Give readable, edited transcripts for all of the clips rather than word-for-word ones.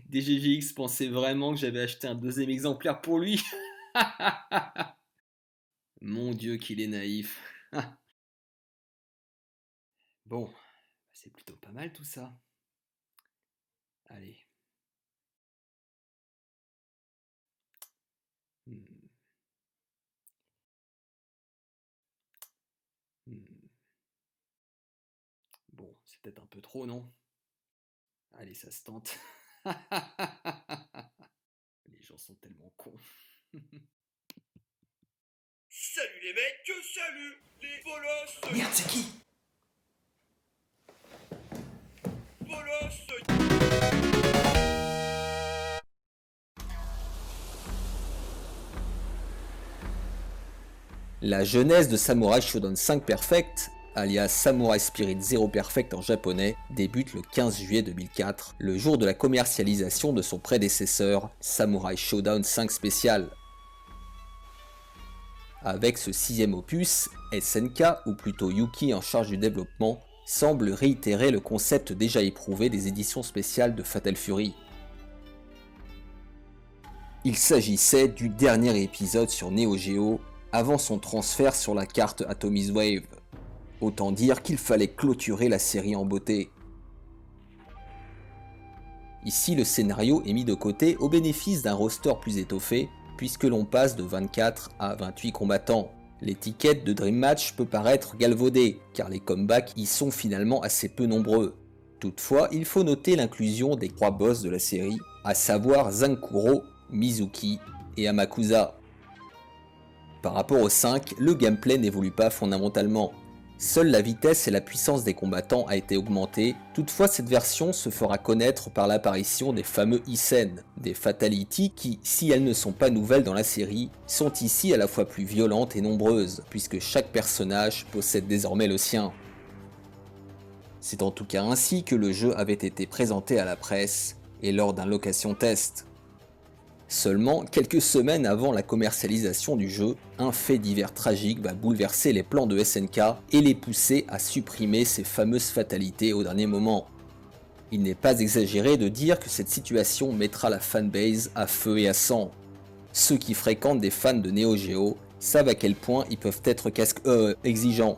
DGGX pensait vraiment que j'avais acheté un deuxième exemplaire pour lui. Mon Dieu, qu'il est naïf. Bon, c'est plutôt pas mal tout ça. Allez. Hmm, hmm. Bon, c'est peut-être un peu trop, non? Allez, ça se tente. Les gens sont tellement cons. Salut les mecs, salut les bolosses. Merde, c'est qui? Bolosses. La genèse de Samurai Shodown 5 Perfect, alias Samurai Spirit Zero Perfect en japonais, débute le 15 juillet 2004, le jour de la commercialisation de son prédécesseur, Samurai Shodown 5 Special. Avec ce sixième opus, SNK, ou plutôt Yuki en charge du développement, semble réitérer le concept déjà éprouvé des éditions spéciales de Fatal Fury. Il s'agissait du dernier épisode sur Neo Geo avant son transfert sur la carte Atomic Wave. Autant dire qu'il fallait clôturer la série en beauté. Ici, le scénario est mis de côté au bénéfice d'un roster plus étoffé, puisque l'on passe de 24 à 28 combattants. L'étiquette de Dream Match peut paraître galvaudée, car les comebacks y sont finalement assez peu nombreux. Toutefois, il faut noter l'inclusion des 3 boss de la série, à savoir Zankuro, Mizuki et Amakusa. Par rapport au 5, le gameplay n'évolue pas fondamentalement. Seule la vitesse et la puissance des combattants a été augmentée, toutefois cette version se fera connaître par l'apparition des fameux Isen, des Fatalities qui, si elles ne sont pas nouvelles dans la série, sont ici à la fois plus violentes et nombreuses, puisque chaque personnage possède désormais le sien. C'est en tout cas ainsi que le jeu avait été présenté à la presse, et lors d'un location test. Seulement, quelques semaines avant la commercialisation du jeu, un fait divers tragique va bouleverser les plans de SNK et les pousser à supprimer ces fameuses fatalités au dernier moment. Il n'est pas exagéré de dire que cette situation mettra la fanbase à feu et à sang. Ceux qui fréquentent des fans de Neo Geo savent à quel point ils peuvent être exigeants.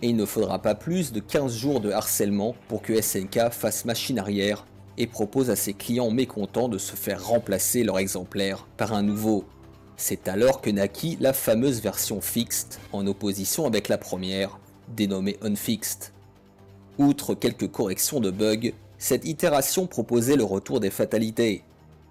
Et il ne faudra pas plus de 15 jours de harcèlement pour que SNK fasse machine arrière et propose à ses clients mécontents de se faire remplacer leur exemplaire par un nouveau. C'est alors que naquit la fameuse version fixed, en opposition avec la première, dénommée unfixed. Outre quelques corrections de bugs, cette itération proposait le retour des fatalités,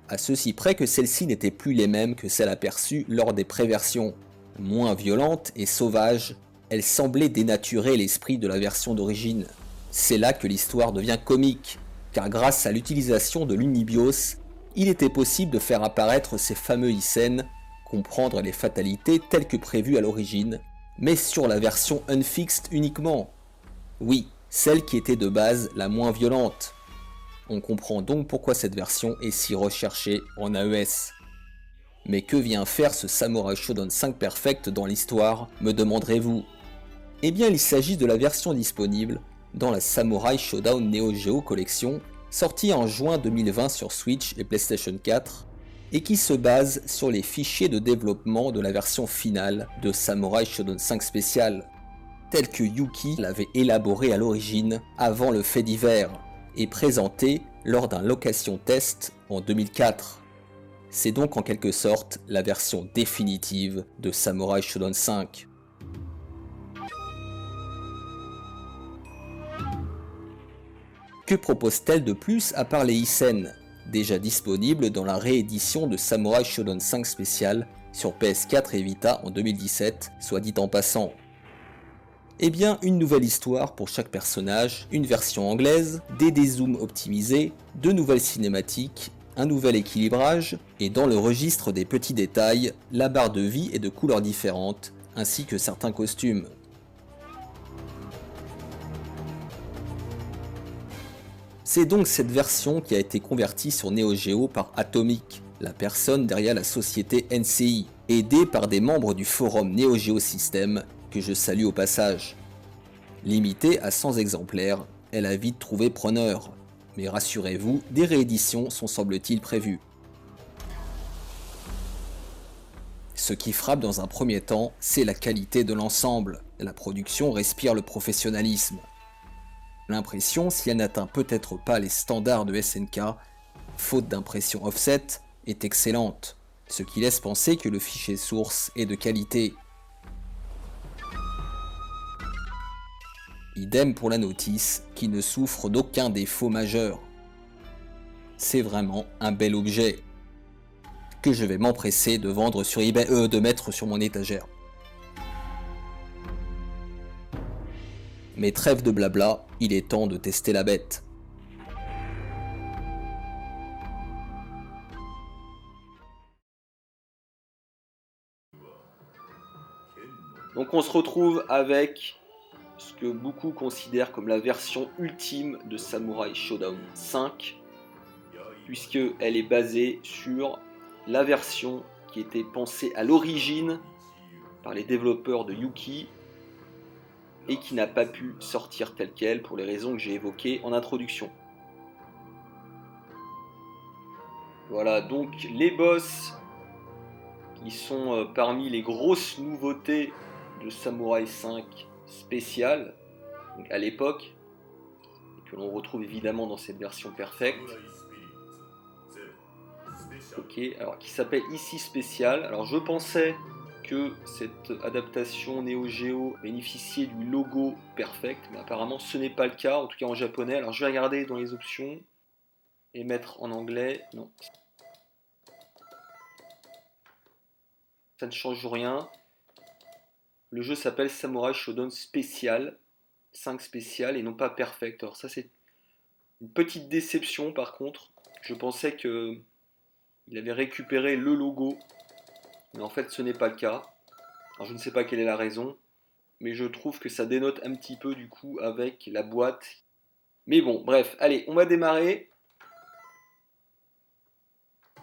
à ceci près que celles-ci n'étaient plus les mêmes que celles aperçues lors des préversions. Moins violentes et sauvages, elles semblaient dénaturer l'esprit de la version d'origine. C'est là que l'histoire devient comique, car grâce à l'utilisation de l'Unibios, il était possible de faire apparaître ces fameux Isen, comprendre les fatalités telles que prévues à l'origine, mais sur la version unfixed uniquement. Oui, celle qui était de base la moins violente. On comprend donc pourquoi cette version est si recherchée en AES. Mais que vient faire ce Samurai Shodown 5 Perfect dans l'histoire, me demanderez-vous? Eh bien il s'agit de la version disponible dans la Samurai Shodown Neo Geo Collection, sortie en juin 2020 sur Switch et PlayStation 4, et qui se base sur les fichiers de développement de la version finale de Samurai Shodown 5 Special, tel que Yuki l'avait élaboré à l'origine avant le fait divers, et présenté lors d'un location test en 2004. C'est donc en quelque sorte la version définitive de Samurai Shodown 5. Que propose-t-elle de plus à part les Isen, déjà disponibles dans la réédition de Samurai Shodown 5 Special sur PS4 et Vita en 2017, soit dit en passant? Eh bien, une nouvelle histoire pour chaque personnage, une version anglaise, des dézooms optimisés, de nouvelles cinématiques, un nouvel équilibrage, et dans le registre des petits détails, la barre de vie est de couleurs différentes, ainsi que certains costumes. C'est donc cette version qui a été convertie sur Neo Geo par Atomic, la personne derrière la société NCI, aidée par des membres du forum Neo Geo System, que je salue au passage. Limitée à 100 exemplaires, elle a vite trouvé preneur. Mais rassurez-vous, des rééditions sont semble-t-il prévues. Ce qui frappe dans un premier temps, c'est la qualité de l'ensemble. La production respire le professionnalisme. L'impression, si elle n'atteint peut-être pas les standards de SNK, faute d'impression offset, est excellente, ce qui laisse penser que le fichier source est de qualité. Idem pour la notice, qui ne souffre d'aucun défaut majeur. C'est vraiment un bel objet, que je vais m'empresser de vendre sur eBay, de mettre sur mon étagère. Mais trêve de blabla, il est temps de tester la bête. Donc on se retrouve avec ce que beaucoup considèrent comme la version ultime de Samurai Shodown 5, puisqu'elle est basée sur la version qui était pensée à l'origine par les développeurs de Yuki et qui n'a pas pu sortir telle quelle pour les raisons que j'ai évoquées en introduction. Voilà, donc les boss qui sont parmi les grosses nouveautés de Samurai 5 spécial, donc à l'époque, et que l'on retrouve évidemment dans cette version perfecte. Ok, alors qui s'appelle ici spécial. Alors je pensais que cette adaptation Neo Geo bénéficiait du logo perfect, mais apparemment ce n'est pas le cas, en tout cas en japonais. Alors je vais regarder dans les options et mettre en anglais. Non, ça ne change rien. Le jeu s'appelle Samurai Shodown Special, 5 spécial et non pas perfect. Alors ça c'est une petite déception par contre. Je pensais que il avait récupéré le logo, mais en fait ce n'est pas le cas. Alors je ne sais pas quelle est la raison, mais je trouve que ça dénote un petit peu du coup avec la boîte. Mais bon, bref, allez, on va démarrer.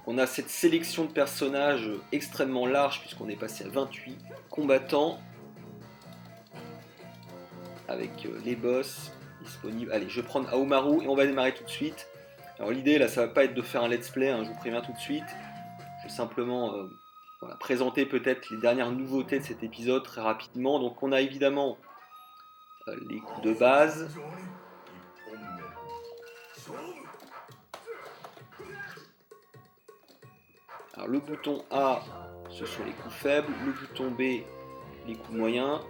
On a cette sélection de personnages extrêmement large puisqu'on est passé à 28 combattants avec les boss disponibles. Allez, je vais prendre Aomaru et on va démarrer tout de suite. Alors l'idée là, ça va pas être de faire un let's play, hein, je vous préviens tout de suite. Je vais simplement voilà, présenter peut-être les dernières nouveautés de cet épisode très rapidement. Donc on a évidemment les coups de base. Alors le bouton A, ce sont les coups faibles. Le bouton B, les coups moyens.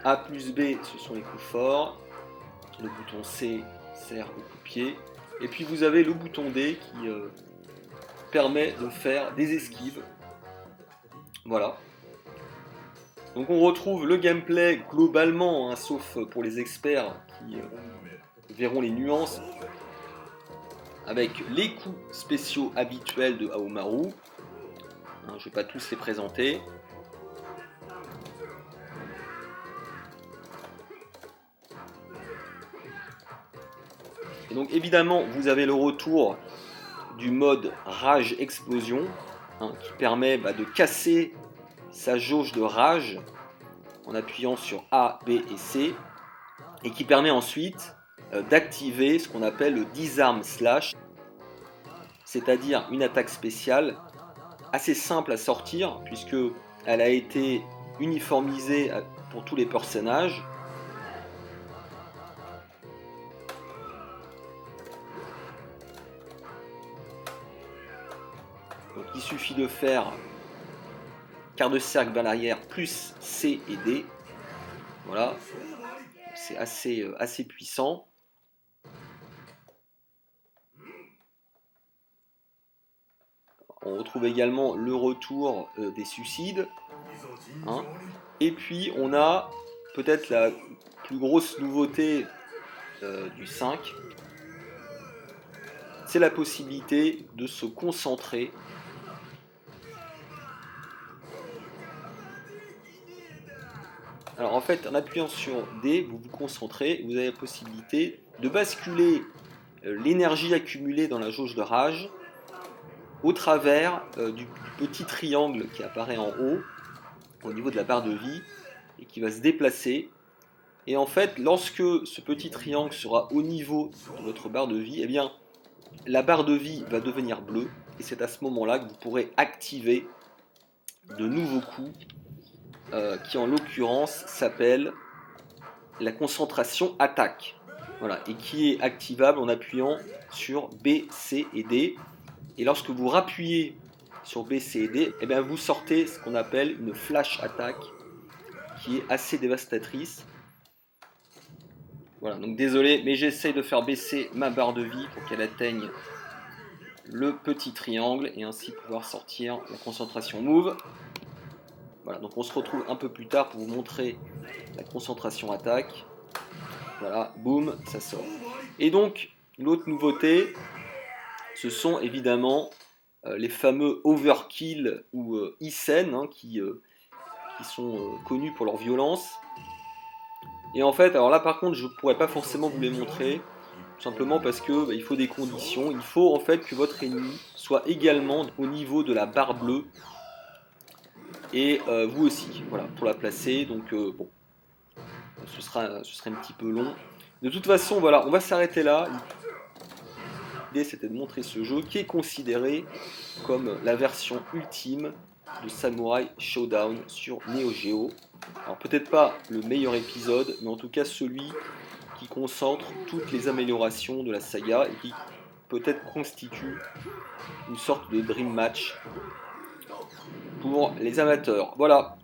A plus B, ce sont les coups forts. Le bouton C sert au coup de pied. Et puis vous avez le bouton D qui permet de faire des esquives. Voilà. Donc on retrouve le gameplay globalement, hein, sauf pour les experts qui verront les nuances, avec les coups spéciaux habituels de Aomaru. Hein, je ne vais pas tous les présenter. Et donc évidemment vous avez le retour du mode rage explosion, hein, qui permet de casser sa jauge de rage en appuyant sur A, B et C, et qui permet ensuite d'activer ce qu'on appelle le disarm slash, c'est-à-dire une attaque spéciale assez simple à sortir puisque elle a été uniformisée pour tous les personnages. Donc il suffit de faire quart de cercle vers l'arrière plus C et D. Voilà, c'est assez puissant. On retrouve également le retour des suicides. Hein. Et puis on a peut-être la plus grosse nouveauté du 5. C'est la possibilité de se concentrer. Alors en fait, en appuyant sur D, vous vous concentrez, vous avez la possibilité de basculer l'énergie accumulée dans la jauge de rage au travers du petit triangle qui apparaît en haut, au niveau de la barre de vie, et qui va se déplacer Et en fait, lorsque ce petit triangle sera au niveau de votre barre de vie, eh bien, la barre de vie va devenir bleue. Et c'est à ce moment-là que vous pourrez activer de nouveaux coups qui en l'occurrence s'appelle la concentration attaque. Voilà, et qui est activable en appuyant sur B, C et D. Et lorsque vous rappuyez sur B, C et D, eh bien vous sortez ce qu'on appelle une flash attaque qui est assez dévastatrice. Voilà, donc désolé, mais j'essaye de faire baisser ma barre de vie pour qu'elle atteigne le petit triangle et ainsi pouvoir sortir la concentration move. Voilà, donc on se retrouve un peu plus tard pour vous montrer la concentration attaque. Voilà, boum, ça sort. Et donc, l'autre nouveauté, ce sont évidemment les fameux overkill ou Isen qui sont connus pour leur violence. Et en fait, alors là par contre, je ne pourrais pas forcément vous les montrer, tout simplement parce que il faut des conditions. Il faut en fait que votre ennemi soit également au niveau de la barre bleue. Et vous aussi, voilà, pour la placer. Donc bon, ce serait un petit peu long. De toute façon, voilà, on va s'arrêter là. L'idée c'était de montrer ce jeu qui est considéré comme la version ultime de Samurai Showdown sur Neo Geo. Alors peut-être pas le meilleur épisode, mais en tout cas celui qui concentre toutes les améliorations de la saga et qui peut-être constitue une sorte de dream match pour les amateurs. Voilà,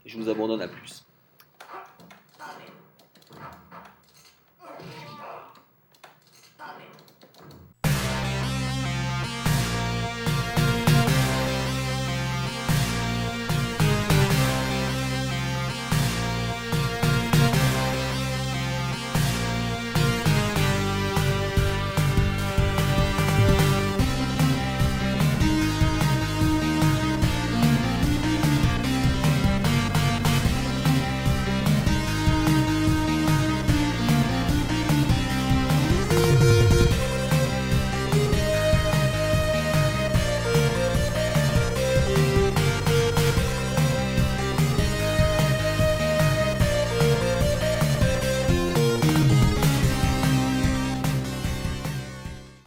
je vous abandonne à plus.